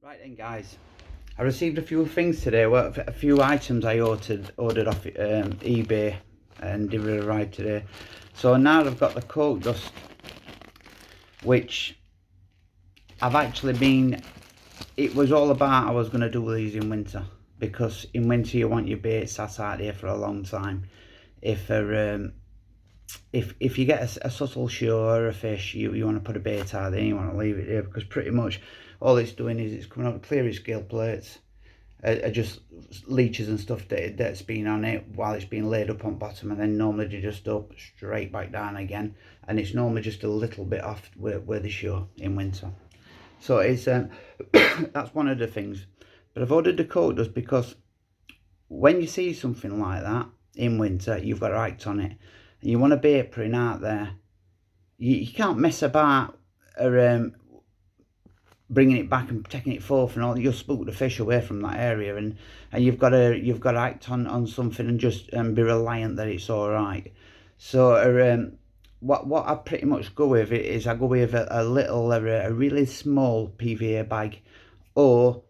Right then, guys, I received a few things today. Well, a few items I ordered off eBay and they will arrive today. So now I've got the Cork dust, which I've actually been. It was all about I was going to do these in winter, because in winter you want your bait sat out there for a long time. If if you get a subtle shore or a fish, you want to put a bait out there, you want to leave it there, because pretty much all it's doing is it's coming up clear its gill plates, are just leeches and stuff that's been on it while it's been laid up on bottom, and then normally they just up straight back down again, and it's normally just a little bit off where they show in winter. So it's that's one of the things. But I've ordered the coat dust because when you see something like that in winter, you've got act on it, and you want a bait putting out there, you can't mess about or bringing it back and taking it forth and all. You'll spook the fish away from that area, and you've got to act on something and just be reliant that it's all right. So what I pretty much go with is I go with a little a really small PVA bag, or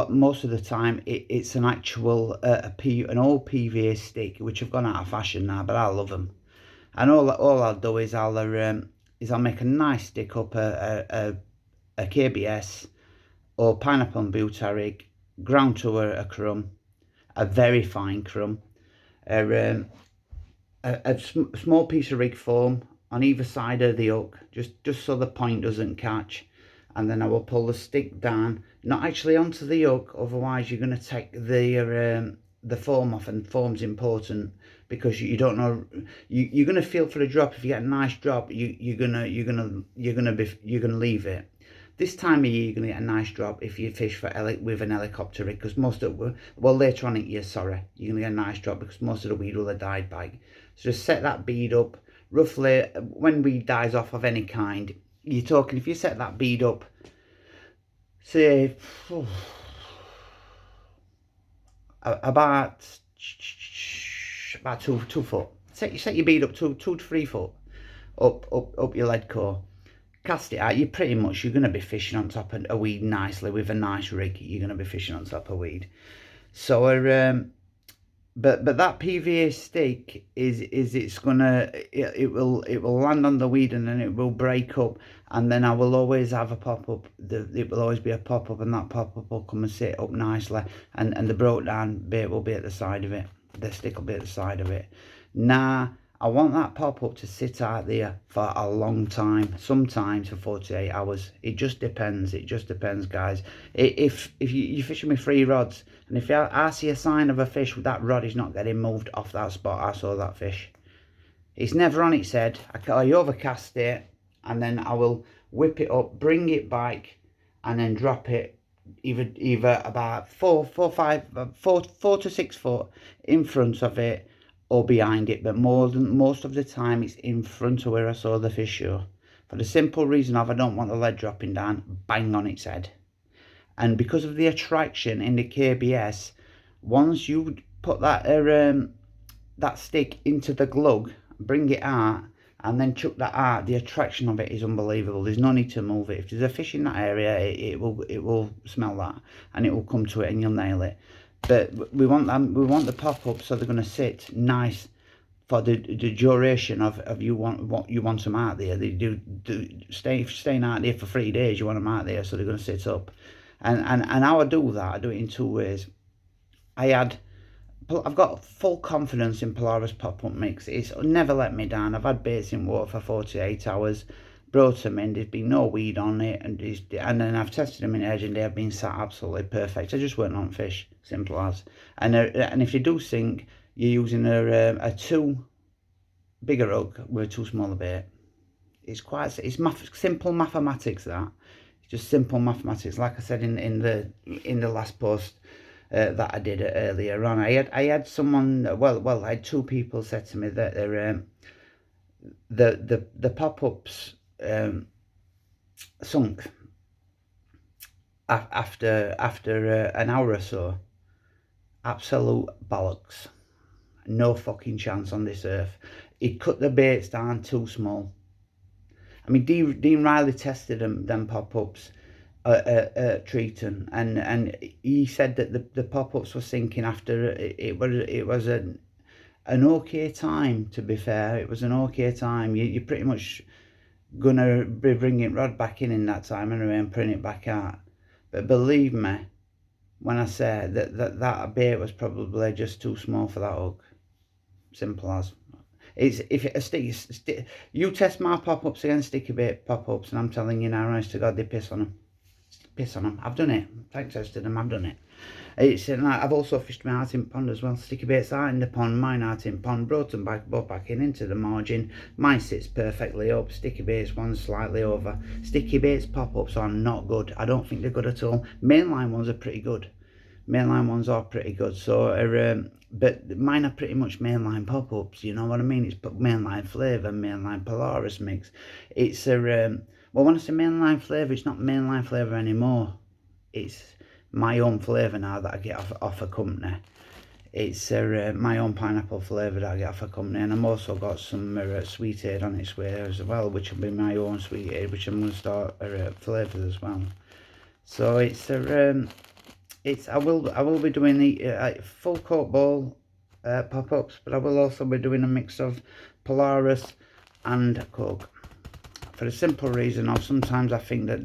most of the time it's an actual an old PVA stick, which have gone out of fashion now, but I love them. And all I'll do is I'll make a nice stick up a KBS or pineapple and butyric, ground to a crumb, a very fine crumb, a small piece of rig foam on either side of the hook, just so the point doesn't catch. And then I will pull the stick down, not actually onto the hook, otherwise you're going to take the foam off, and foam's important because you don't know, you're going to feel for the drop. If you get a nice drop, you're gonna leave it. This time of year you're going to get a nice drop if you fish with an helicopter rig, because most of later on in the year, sorry, you're going to get a nice drop because most of the weed will have died back. So just set that bead up roughly when weed dies off of any kind. You're talking, if you set that bead up, say about 2 foot. Set your bead up 2 to 3 foot up your lead core. Cast it out. You're going to be fishing on top of a weed nicely with a nice rig. You're going to be fishing on top of weed. So but that PVA stick it will land on the weed, and then it will break up, and then I will always have a pop-up. It will always be a pop-up, and that pop-up will come and sit up nicely, and the broke down bait will be at the side of it. The stick will be at the side of it. Now I want that pop-up to sit out there for a long time, sometimes for 48 hours. It just depends, guys. If you're fishing with 3 rods, and if I see a sign of a fish with that rod is not getting moved off that spot, I saw that fish. It's never on its head. I overcast it, and then I will whip it up, bring it back, and then drop it either about 4 to 6 foot in front of it, or behind it, but most of the time it's in front of where I saw the fish show, for the simple reason of I don't want the lead dropping down bang on its head. And because of the attraction in the KBS, once you put that that stick into the glug, bring it out, and then chuck that out, the attraction of it is unbelievable. There's no need to move it. If there's a fish in that area, it will smell that, and it will come to it, and you'll nail it. But we want the pop-up, so they're going to sit nice for the duration of what you want them out there. They do staying out there for 3 days. You want them out there, so they're going to sit up. And how I do that, I do it in 2 ways. I've got full confidence in Polaris pop-up mix. It's never let me down. I've had baits in water for 48 hours. Brought them in, there's been no weed on it, and then I've tested them in edge, and they have been sat absolutely perfect. I just weren't on fish, simple as. And if you do sink, you're using a 2 bigger hook with a 2 smaller bait. It's simple mathematics, that. It's just simple mathematics. Like I said in the last post that I did earlier on, I had someone, I had 2 people said to me that the pop-ups sunk after an hour or so. Absolute bollocks. No fucking chance on this earth. He cut the baits down too small. I mean, Dean Riley tested them pop-ups, treating, and he said that the pop-ups were sinking after it was an okay time. To be fair, it was an okay time. You pretty much gonna be bringing rod back in that time anyway and putting it back out. But believe me when I say that bait was probably just too small for that hook. Simple as. It's if it a stick, you test my pop-ups against sticky bait pop-ups, and I'm telling you now, honest to God, they piss on them. Piss on them. I've done it. I've tested them. I've done it. It's like I've also fished my heart in pond as well. Sticky baits are in the pond, mine out in pond, brought them back, both back in into the margin. Mine sits perfectly up. Sticky baits one slightly over. Sticky baits pop-ups are not good. I don't think they're good at all. Mainline ones are pretty good. Mainline ones are pretty good. So, but mine are pretty much mainline pop-ups. You know what I mean? It's mainline flavour, mainline Polaris mix. It's a well, when I say mainline flavour, it's not mainline flavour anymore. It's my own flavour now that I get off a company. It's my own pineapple flavour that I get off a company, and I've also got some sweet aid on its way as well, which will be my own sweet aid, which I'm going to start flavours as well. So I will be doing the full coat ball pop-ups, but I will also be doing a mix of Polaris and Cork, for the simple reason of sometimes I think that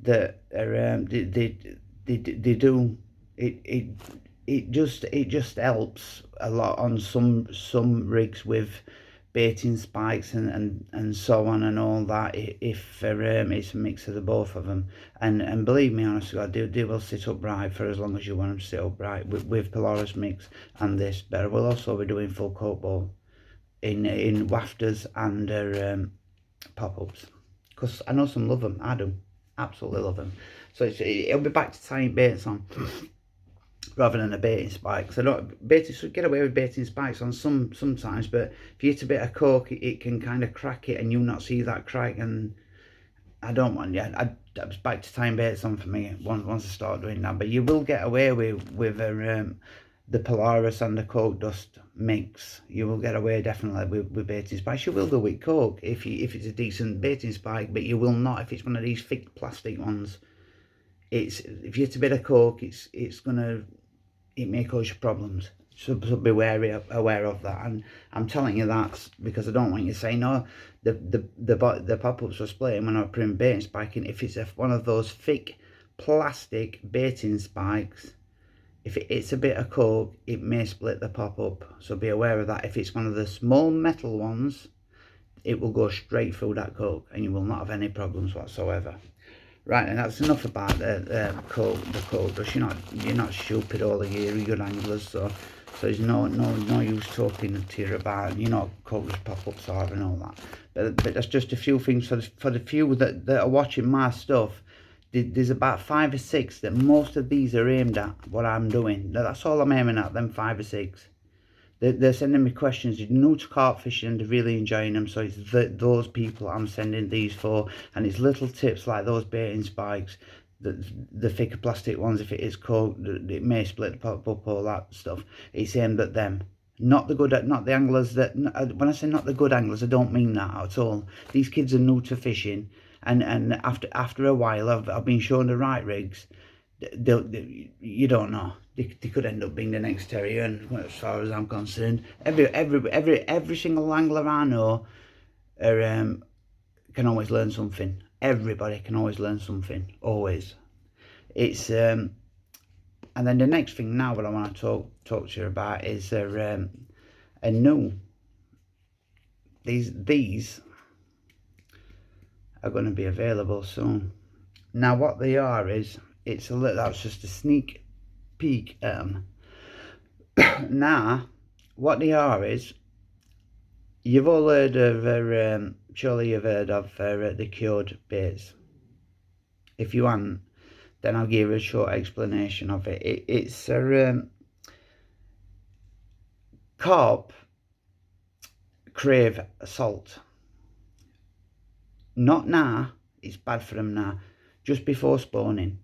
they do it just helps a lot on some rigs with baiting spikes and so on and all that, if it's a mix of the both of them, and believe me, honest to God, they will sit upright for as long as you want them to sit upright with Polaris mix and this. But I will also be doing full coat ball in wafters and pop-ups, because I know some love them. I do, absolutely love them. So it'll be back to tying baits on rather than a baiting spike. Because I don't baiting should get away with baiting spikes on sometimes, but if you hit a bit of cork, it can kind of crack it, and you not see that crack. And I don't want it's back to tying baits on for me once I start doing that. But you will get away with the Polaris and the Cork dust mix. You will get away definitely with baiting spikes. You will go with Cork if it's a decent baiting spike, but you will not if it's one of these thick plastic ones. If you hit a bit of Cork, it may cause you problems. So be aware of that. And I'm telling you that because I don't want you to say no. The pop-ups were splitting when I was putting baiting spiking. If it's one of those thick plastic baiting spikes, if it's a bit of Cork, it may split the pop-up. So be aware of that. If it's one of the small metal ones, it will go straight through that Cork, and you will not have any problems whatsoever. Right, and that's enough about the Cork dust. You're not stupid, all of you. You're good anglers, so there's no use talking to you about Cork dust pop-ups are and all that. But that's just a few things for the few that are watching my stuff. There's about 5 or 6 that most of these are aimed at what I'm doing. That's all I'm aiming at, them 5 or 6. They're sending me questions. They're new to carp fishing and they're really enjoying them. So it's those people I'm sending these for. And it's little tips like those baiting spikes, the thicker plastic ones. If it is cold, it may split the pop up, all that stuff. It's aimed at them. Not the anglers that. When I say not the good anglers, I don't mean that at all. These kids are new to fishing, and after a while, I've been shown the right rigs. You don't know. They could end up being the next Terrier, and as far as I'm concerned, every single angler I know can always learn something. Everybody can always learn something. Always. It's and then the next thing now what I want to talk to you about is a new. These are going to be available soon. Now what they are is that's just a sneak peek. Now what they are is, you've all heard of surely you've heard of the cured baits. If you haven't, then I'll give you a short explanation of it. It's a carp crave salt. Not now, it's bad for them now. Just before spawning,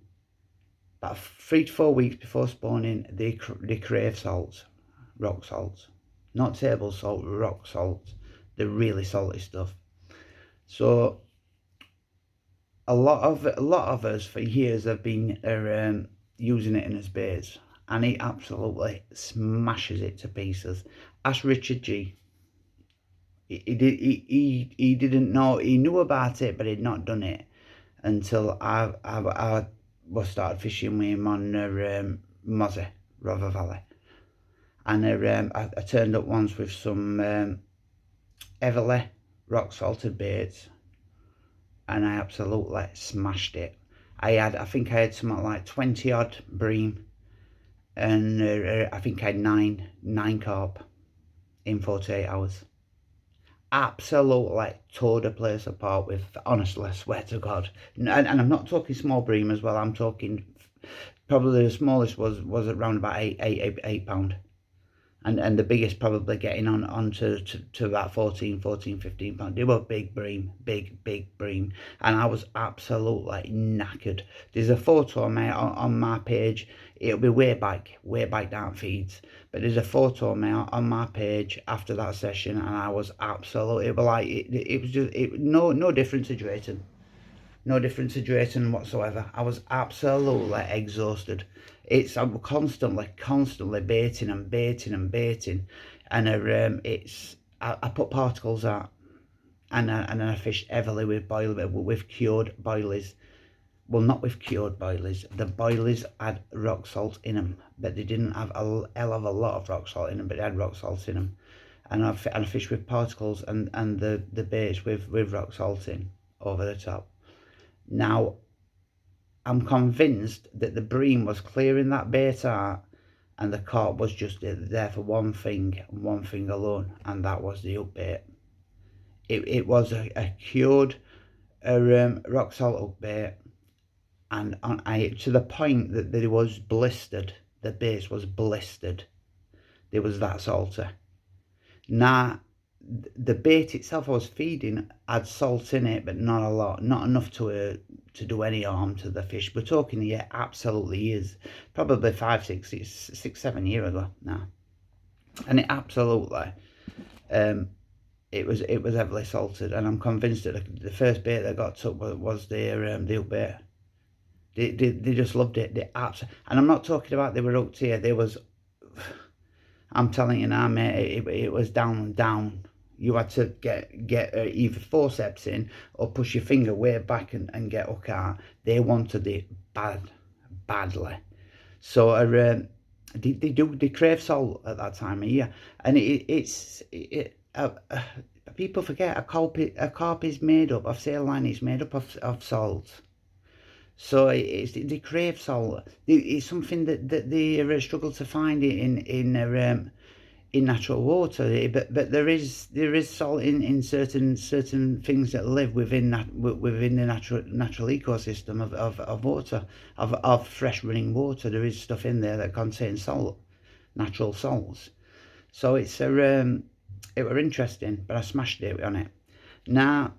about 3 to 4 weeks before spawning, they crave salts, rock salts. Not table salt, rock salt. The really salty stuff. So a lot of us for years have been using it in his baits, and he absolutely smashes it to pieces. Ask Richard G. He didn't know, he knew about it, but he'd not done it until I was started fishing with him on Mozzie River Valley, and I turned up once with some Everly rock salted baits, and I absolutely smashed it. I think I had something like 20 odd bream, and I think I had nine carp in 48 hours. Absolutely tore the place apart with, honestly, I swear to God. And I'm not talking small bream as well. I'm talking, probably the smallest was around about 8 pound. And the biggest probably getting on to about 14, 15 pounds. They were big bream, big bream. And I was absolutely knackered. There's a photo on my page. It'll be way back down feeds. But there's a photo on my page after that session, and I was absolutely, it was like, it was just, no different to Drayton. No different to Drayton whatsoever. I was absolutely exhausted. I'm constantly baiting, and I put particles out, and I fished heavily with cured boilies. Well, not with cured boilies. The boilies had rock salt in them, but they didn't have a hell of a lot of rock salt in them, but they had rock salt in them. And I fished with particles and the baits with rock salt in over the top. Now, I'm convinced that the bream was clearing that bait out, and the carp was just there for one thing alone, and that was the hookbait. It was a cured rock salt hookbait, and to the point that it was blistered. The base was blistered. It was that salty. Now, the bait itself I was feeding had salt in it, but not a lot, not enough to do any harm to the fish. We're talking here absolutely years, probably 5, 6, 7 years ago now, and it absolutely, it was heavily salted, and I'm convinced that the first bait that got took was the hook bait. They just loved it. And I'm not talking about they were hooked here. They was, I'm telling you now, mate, it was down. You had to get either forceps in or push your finger way back and get hook out. They wanted it badly. So they crave salt at that time of year, and people forget a carp is made up of saline. Is made up of salt. So they crave salt. It's something that they struggle to find in natural water. But there is salt in certain things that live within the natural ecosystem of water, of fresh running water. There is stuff in there that contains salt, natural salts. So it were interesting, but I smashed it on it. Now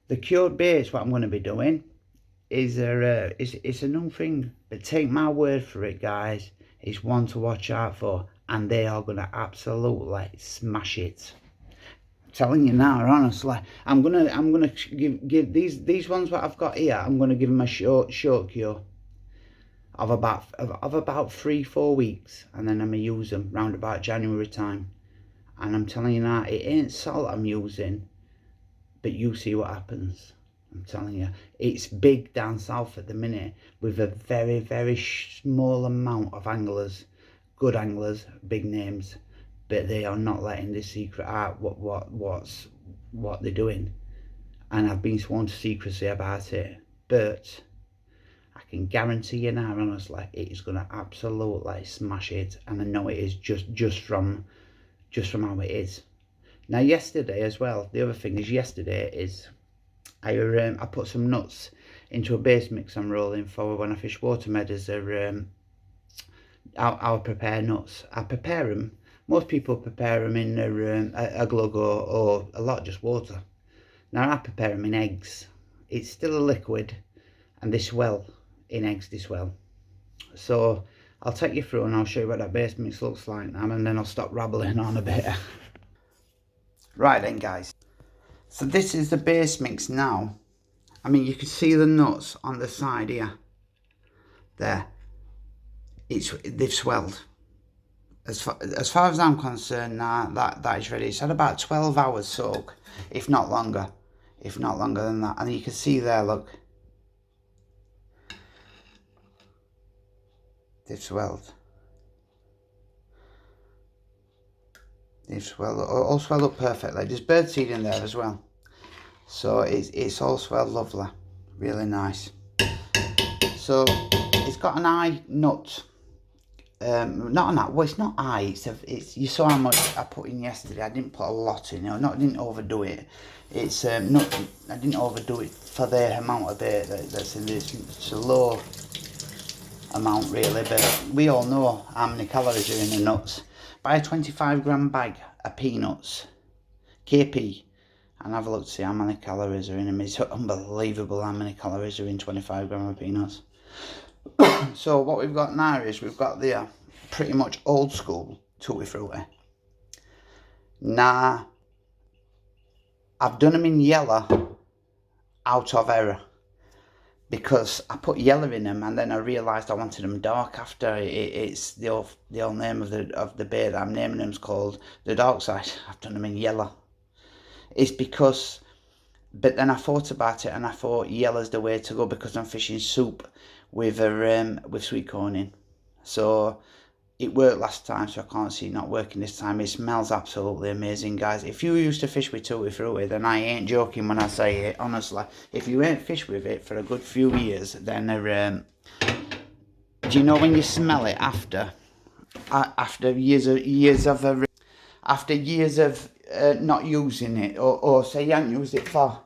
the cured baits, what I'm going to be doing is it's a new thing, but take my word for it, guys, it's one to watch out for, and they are gonna absolutely smash it. I'm telling you now, honestly, I'm gonna give these ones what I've got here. I'm gonna give them a short cure of about 3-4 weeks, and then I'm gonna use them round about January time. And I'm telling you now, it ain't salt I'm using, but you see what happens. I'm telling you, it's big down south at the minute with a very small amount of anglers, good anglers, big names, but they are not letting this secret out what they're doing, and I've been sworn to secrecy about it. But I can guarantee you now, honestly, it is gonna absolutely smash it, and I know it is just from how it is. Now yesterday as well, the other thing is yesterday is I put some nuts into a base mix I'm rolling for when I fish water meadows. I'll prepare nuts. I prepare them. Most people prepare them in a glug or a lot just water. Now I prepare them in eggs. It's still a liquid, and they swell in eggs. They swell. So I'll take you through and I'll show you what that base mix looks like now, and then I'll stop rambling on a bit. Right then, guys. So this is the base mix now. I mean, you can see the nuts on the side here. There. They've swelled. As far as I'm concerned, that is ready. It's had about 12 hours soak, if not longer. If not longer than that. And you can see there, look. They've swelled. They've swelled, all swelled up perfectly. There's birdseed in there as well. So it's all swelled lovely. Really nice. So it's got an eye nut. Not an eye. Well, it's not eye. It's you saw how much I put in yesterday. I didn't put a lot in. Didn't overdo it. It's not. I didn't overdo it for the amount of bait that's in this. It's a low amount really, but we all know how many calories are in the nuts. Buy a 25-gram bag of peanuts, KP, and have a look to see how many calories are in them. It's unbelievable how many calories are in 25 grams of peanuts. So what we've got now is we've got the pretty much old school Tutti Frutti. Now, I've done them in yellow out of error, because I put yellow in them and then I realised I wanted them dark after. It's the old name of the bait that I'm naming them is called the dark side. I've done them in yellow. It's because, but then I thought about it and I thought yellow's the way to go, because I'm fishing soup with sweet corn in. So it worked last time, so I can't see it not working this time. It smells absolutely amazing, guys. If you used to fish with Tutti Frutti, then I ain't joking when I say it, honestly. If you ain't fished with it for a good few years, then do you know when you smell it after years of not using it, or say you haven't used it for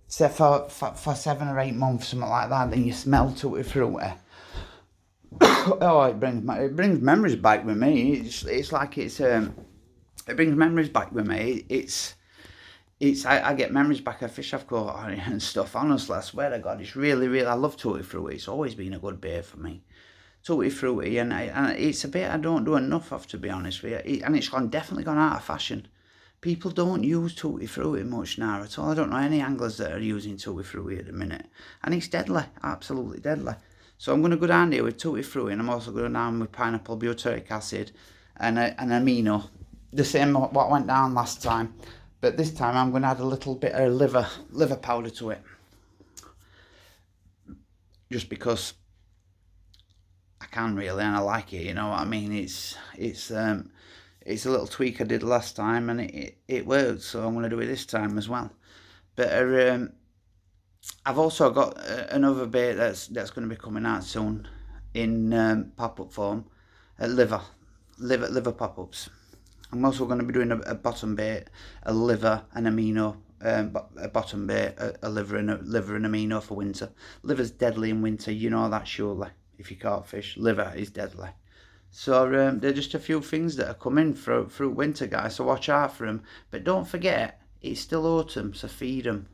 7 or 8 months, something like that, then you smell Tutti Frutti. Oh, it brings memories back with me. It's like it brings memories back with me. I get memories back of fish I've caught and stuff. Honestly, I swear to God, it's really, I love Tutti Frutti. It's always been a good bait for me. Tutti Frutti, and it's a bait I don't do enough of, to be honest with you. And it's definitely gone out of fashion. People don't use Tutti Frutti much now at all. I don't know any anglers that are using Tutti Frutti at the minute. And it's deadly, absolutely deadly. So I'm going to go down here with Tutti Frutti, and I'm also going down with pineapple butyric acid and amino. The same what went down last time. But this time I'm going to add a little bit of liver powder to it. Just because I can really, and I like it, you know what I mean? It's a little tweak I did last time, and it worked, so I'm going to do it this time as well. But I've also got another bait that's going to be coming out soon in pop-up form, liver pop-ups. I'm also going to be doing a bottom bait, a liver and amino, a bottom bait, a liver and amino for winter. Liver's deadly in winter, you know that surely. If you can't fish, liver is deadly. So they're just a few things that are coming through winter, guys, so watch out for them. But don't forget, it's still autumn, so feed them.